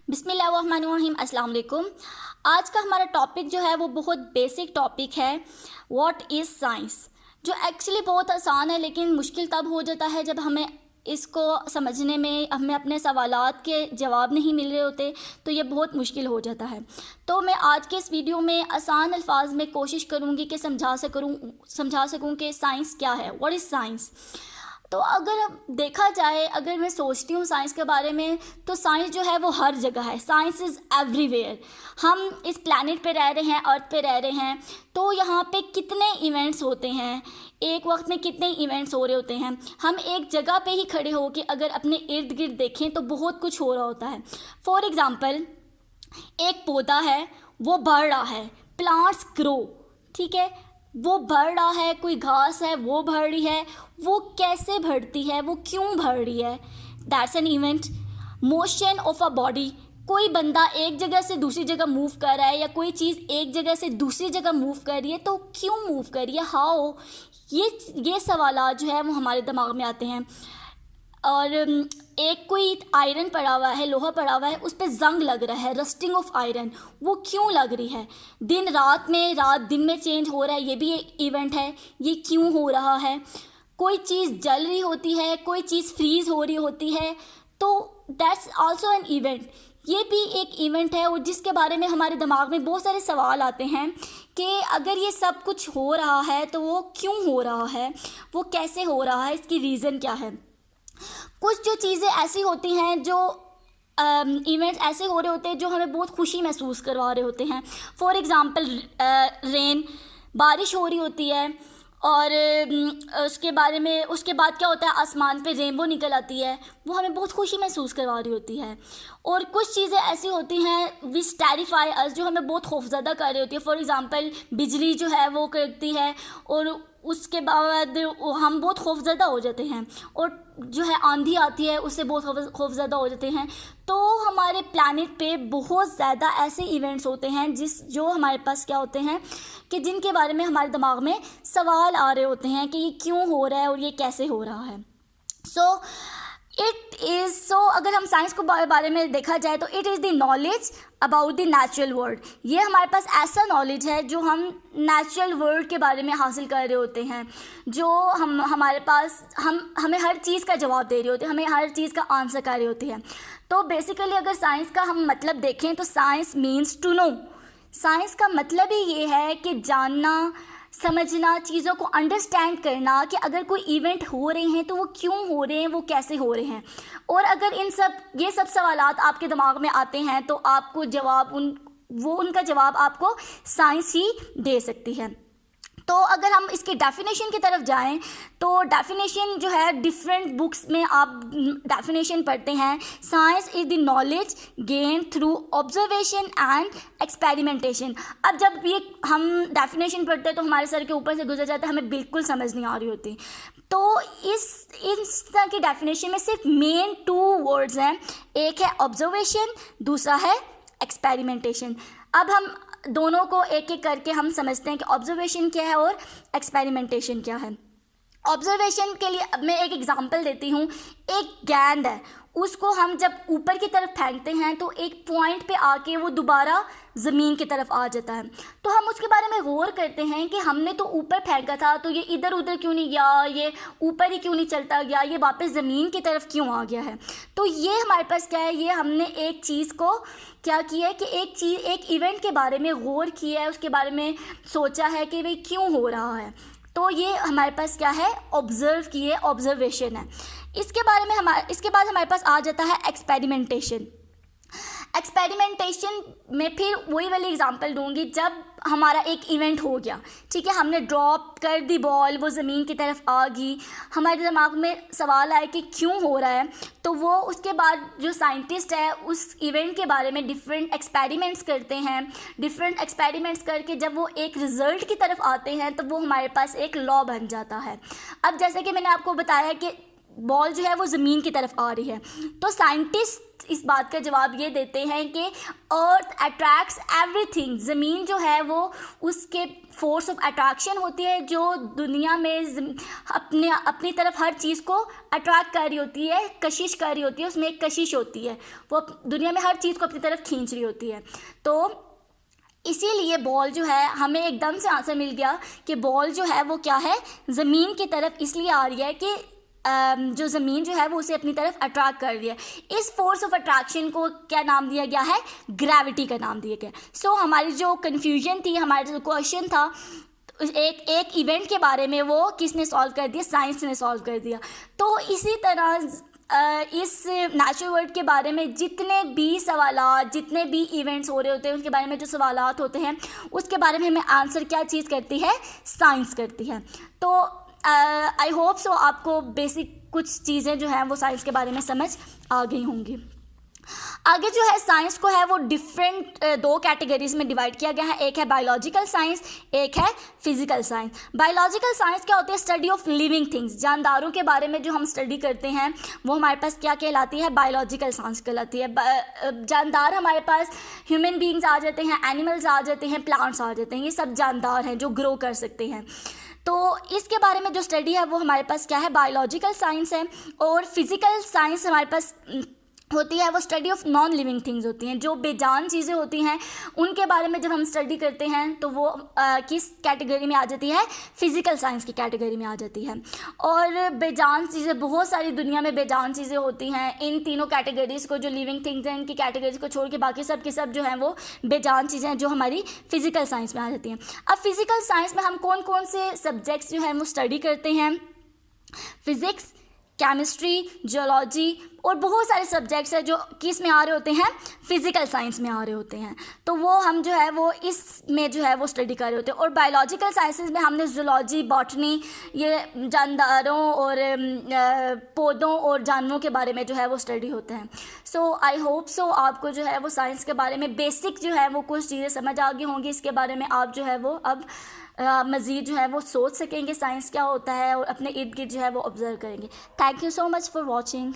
बिस्मिल्लाहिर्रहमानिर्रहीम, अस्सलाम वालेकुम। आज का हमारा टॉपिक जो है वो बहुत बेसिक टॉपिक है, व्हाट इज़ साइंस, जो एक्चुअली बहुत आसान है लेकिन मुश्किल तब हो जाता है जब हमें इसको समझने में हमें अपने सवालात के जवाब नहीं मिल रहे होते, तो ये बहुत मुश्किल हो जाता है। तो मैं आज के इस वीडियो में आसान अल्फाज में कोशिश करूँगी कि समझा सकूँ कि साइंस क्या है, व्हाट इज़ साइंस। तो अगर देखा जाए, अगर मैं सोचती हूँ साइंस के बारे में, तो साइंस जो है वो हर जगह है। Science is everywhere. हम इस प्लैनेट पे रह रहे हैं, अर्थ पे रह रहे हैं, तो यहाँ पे कितने इवेंट्स होते हैं, एक वक्त में कितने इवेंट्स हो रहे होते हैं। हम एक जगह पे ही खड़े हो के अगर अपने इर्द गिर्द देखें तो बहुत कुछ हो रहा होता है। फॉर एग्ज़ाम्पल, एक पौधा है, वो बढ़ रहा है, प्लांट्स ग्रो, ठीक है, वो बढ़ रहा है। कोई घास है, वो बढ़ रही है, वो कैसे बढ़ती है, वो क्यों बढ़ रही है, that's an event. Motion of a body, कोई बंदा एक जगह से दूसरी जगह मूव कर रहा है या कोई चीज़ एक जगह से दूसरी जगह मूव कर रही है, तो क्यों मूव कर रही है, हाउ, ये सवाल जो है वो हमारे दिमाग में आते हैं। और एक कोई आयरन पड़ा हुआ है, लोहा पड़ा हुआ है, उस पर जंग लग रहा है, रस्टिंग ऑफ आयरन, वो क्यों लग रही है। दिन रात में, रात दिन में चेंज हो रहा है, ये भी एक इवेंट है, ये क्यों हो रहा है। कोई चीज़ जल रही होती है, कोई चीज़ फ्रीज़ हो रही होती है, तो दैट्स आल्सो एन इवेंट, ये भी एक इवेंट है। और जिसके बारे में हमारे दिमाग में बहुत सारे सवाल आते हैं कि अगर ये सब कुछ हो रहा है तो वो क्यों हो रहा है, वो कैसे हो रहा है, इसकी रीज़न क्या है। कुछ जो चीज़ें ऐसी होती हैं, जो इवेंट्स ऐसे हो रहे होते हैं जो हमें बहुत खुशी महसूस करवा रहे होते हैं। फॉर एग्ज़ाम्पल, रेन, बारिश हो रही होती है, और उसके बाद क्या होता है, आसमान पे रेनबो निकल आती है, वो हमें बहुत खुशी महसूस करवा रही होती है। और कुछ चीज़ें ऐसी होती हैं विच टेरिफाई अस, जो हमें बहुत खौफजदा कर रही होती है। फॉर एग्ज़ाम्पल, बिजली जो है वो कड़कती है, और उसके बाद हम बहुत खौफजदा हो जाते हैं। और जो है आंधी आती है, उससे बहुत खौफजदा हो जाते हैं। तो हमारे प्लैनेट पे बहुत ज़्यादा ऐसे इवेंट्स होते हैं जो हमारे पास क्या होते हैं कि जिनके बारे में हमारे दिमाग में सवाल आ रहे होते हैं कि ये क्यों हो रहा है और ये कैसे हो रहा है। अगर हम साइंस को बारे में देखा जाए तो it is the knowledge about the natural world. ये हमारे पास ऐसा नॉलेज है जो हम नेचुरल वर्ल्ड के बारे में हासिल कर रहे होते हैं, जो हमारे पास हमें हर चीज़ का जवाब दे रहे होते हैं, हमें हर चीज़ का आंसर कर रही होती है। तो बेसिकली अगर साइंस का हम मतलब देखें तो science means to know. Science का मतलब ही ये है कि जानना, समझना, चीज़ों को अंडरस्टैंड करना कि अगर कोई इवेंट हो रहे हैं तो वो क्यों हो रहे हैं, वो कैसे हो रहे हैं। और अगर ये सब सवालात आपके दिमाग में आते हैं तो आपको उनका जवाब आपको साइंस ही दे सकती है। तो अगर हम इसकी डेफिनेशन की तरफ जाएं तो डेफिनेशन जो है, डिफरेंट बुक्स में आप डेफिनेशन पढ़ते हैं। Science is the knowledge gain through observation and experimentation. अब जब ये हम डेफिनेशन पढ़ते हैं तो हमारे सर के ऊपर से गुजर जाता है, हमें बिल्कुल समझ नहीं आ रही होती। तो इस तरह की डेफिनेशन में सिर्फ मेन 2 वर्ड्स हैं, एक है ऑब्जर्वेशन, दूसरा है एक्सपेरिमेंटेशन। अब हम दोनों को एक एक करके हम समझते हैं कि ऑब्जर्वेशन क्या है और एक्सपेरिमेंटेशन क्या है। ऑब्जर्वेशन के लिए अब मैं एक एग्जांपल देती हूँ। एक गेंद है, उसको हम जब ऊपर की तरफ फेंकते हैं तो एक पॉइंट पे आके वो दोबारा ज़मीन की तरफ आ जाता है। तो हम उसके बारे में गौर करते हैं कि हमने तो ऊपर फेंका था, तो ये इधर उधर क्यों नहीं गया, ये ऊपर ही क्यों नहीं चलता गया, ये वापस ज़मीन की तरफ क्यों आ गया है। तो ये हमारे पास क्या है, ये हमने एक चीज़ को क्या किया है कि एक इवेंट के बारे में गौर किया है, उसके बारे में सोचा है कि भाई क्यों हो रहा है। तो ये हमारे पास क्या है, ऑब्जर्व किए, ऑब्जर्वेशन है। इसके बाद हमारे पास आ जाता है एक्सपेरिमेंटेशन। एक्सपेरिमेंटेशन में फिर वही वाली एग्जांपल दूंगी। जब हमारा एक इवेंट हो गया, ठीक है, हमने ड्रॉप कर दी बॉल, वो ज़मीन की तरफ आ गई, हमारे दिमाग में सवाल आया कि क्यों हो रहा है। तो वो उसके बाद जो साइंटिस्ट है उस इवेंट के बारे में डिफरेंट एक्सपेरिमेंट्स करते हैं। डिफरेंट एक्सपेरिमेंट्स करके जब वो एक रिज़ल्ट की तरफ आते हैं तो वो हमारे पास एक लॉ बन जाता है। अब जैसे कि मैंने आपको बताया कि बॉल जो है वो ज़मीन की तरफ आ रही है। तो साइंटिस्ट इस बात का जवाब ये देते हैं कि अर्थ अट्रैक्ट्स एवरीथिंग। ज़मीन जो है वो उसके फोर्स ऑफ अट्रैक्शन होती है जो दुनिया में अपनी तरफ हर चीज़ को अट्रैक्ट कर रही होती है, कशिश कर रही होती है, उसमें एक कशिश होती है, वो दुनिया में हर चीज़ को अपनी तरफ खींच रही होती है। तो इसीलिए बॉल जो है, हमें एकदम से आंसर मिल गया कि बॉल जो है वो क्या है, ज़मीन की तरफ इसलिए आ रही है कि जो ज़मीन जो है वो उसे अपनी तरफ अट्रैक्ट कर रही है। इस फोर्स ऑफ अट्रैक्शन को क्या नाम दिया गया है, ग्रेविटी का नाम दिया गया। सो हमारी जो कन्फ्यूजन थी, हमारा जो क्वेश्चन था एक इवेंट के बारे में, वो किसने सॉल्व कर दिया, साइंस ने सॉल्व कर दिया। तो इसी तरह इस नेचुरल वर्ल्ड के बारे में जितने भी सवालात, जितने भी इवेंट्स हो रहे होते हैं, उसके बारे में जो सवालात होते हैं, उसके बारे में हमें आंसर क्या चीज़ करती है, साइंस करती है। तो आई होप सो आपको बेसिक कुछ चीज़ें जो हैं वो साइंस के बारे में समझ आ गई होंगी। आगे जो है साइंस को है वो डिफरेंट दो कैटेगरीज में डिवाइड किया गया है। एक है बायोलॉजिकल साइंस, एक है फिजिकल साइंस। बायोलॉजिकल साइंस क्या होती है, स्टडी ऑफ लिविंग थिंग्स। जानदारों के बारे में जो हम स्टडी करते हैं वो हमारे पास क्या कहलाती है, बायोलॉजिकल साइंस कहलाती है। जानदार हमारे पास ह्यूमन बींग्स आ जाते हैं, एनिमल्स आ जाते हैं, प्लांट्स आ जाते हैं, ये सब जानदार हैं जो ग्रो कर सकते हैं। तो इसके बारे में जो स्टडी है वो हमारे पास क्या है, बायोलॉजिकल साइंस है। और फिजिकल साइंस हमारे पास होती है वो study of non living things होती हैं, जो बेजान चीज़ें होती हैं उनके बारे में जब हम स्टडी करते हैं तो वो किस कैटेगरी में आ जाती है, फिजिकल साइंस की कैटेगरी में आ जाती है। और बेजान चीज़ें, बहुत सारी दुनिया में बेजान चीज़ें होती हैं। इन तीनों कैटेगरीज़ को, जो लिविंग थिंग्स हैं, इनकी कैटेगरीज को छोड़ के बाकी सब के सब जो हैं वो बेजान चीज़ें हैं जो हमारी फिजिकल साइंस में आ जाती हैं। अब फिजिकल साइंस में हम कौन कौन से सब्जेक्ट्स जो हैं वो स्टडी करते हैं, फिज़िक्स, केमिस्ट्री, जियोलॉजी और बहुत सारे सब्जेक्ट्स हैं जो किस में आ रहे होते हैं, फिजिकल साइंस में आ रहे होते हैं। तो वो हम जो है वो इसमें जो है वो स्टडी कर रहे होते हैं। और बायोलॉजिकल साइंसेज में हमने जूलॉजी, बॉटनी, ये जानदारों और पौधों और जानवरों के बारे में जो है वो स्टडी होते हैं। सो आई होप सो आपको जो है वो साइंस के बारे में बेसिक जो है वो कुछ चीज़ें समझ आ गई होंगी। इसके बारे में आप जो है वो अब मज़ीद जो है वो सोच सकेंगे साइंस क्या होता है और अपने इर्द गिर्द जो है वो ऑब्ज़र्व करेंगे। Thank you so much for watching.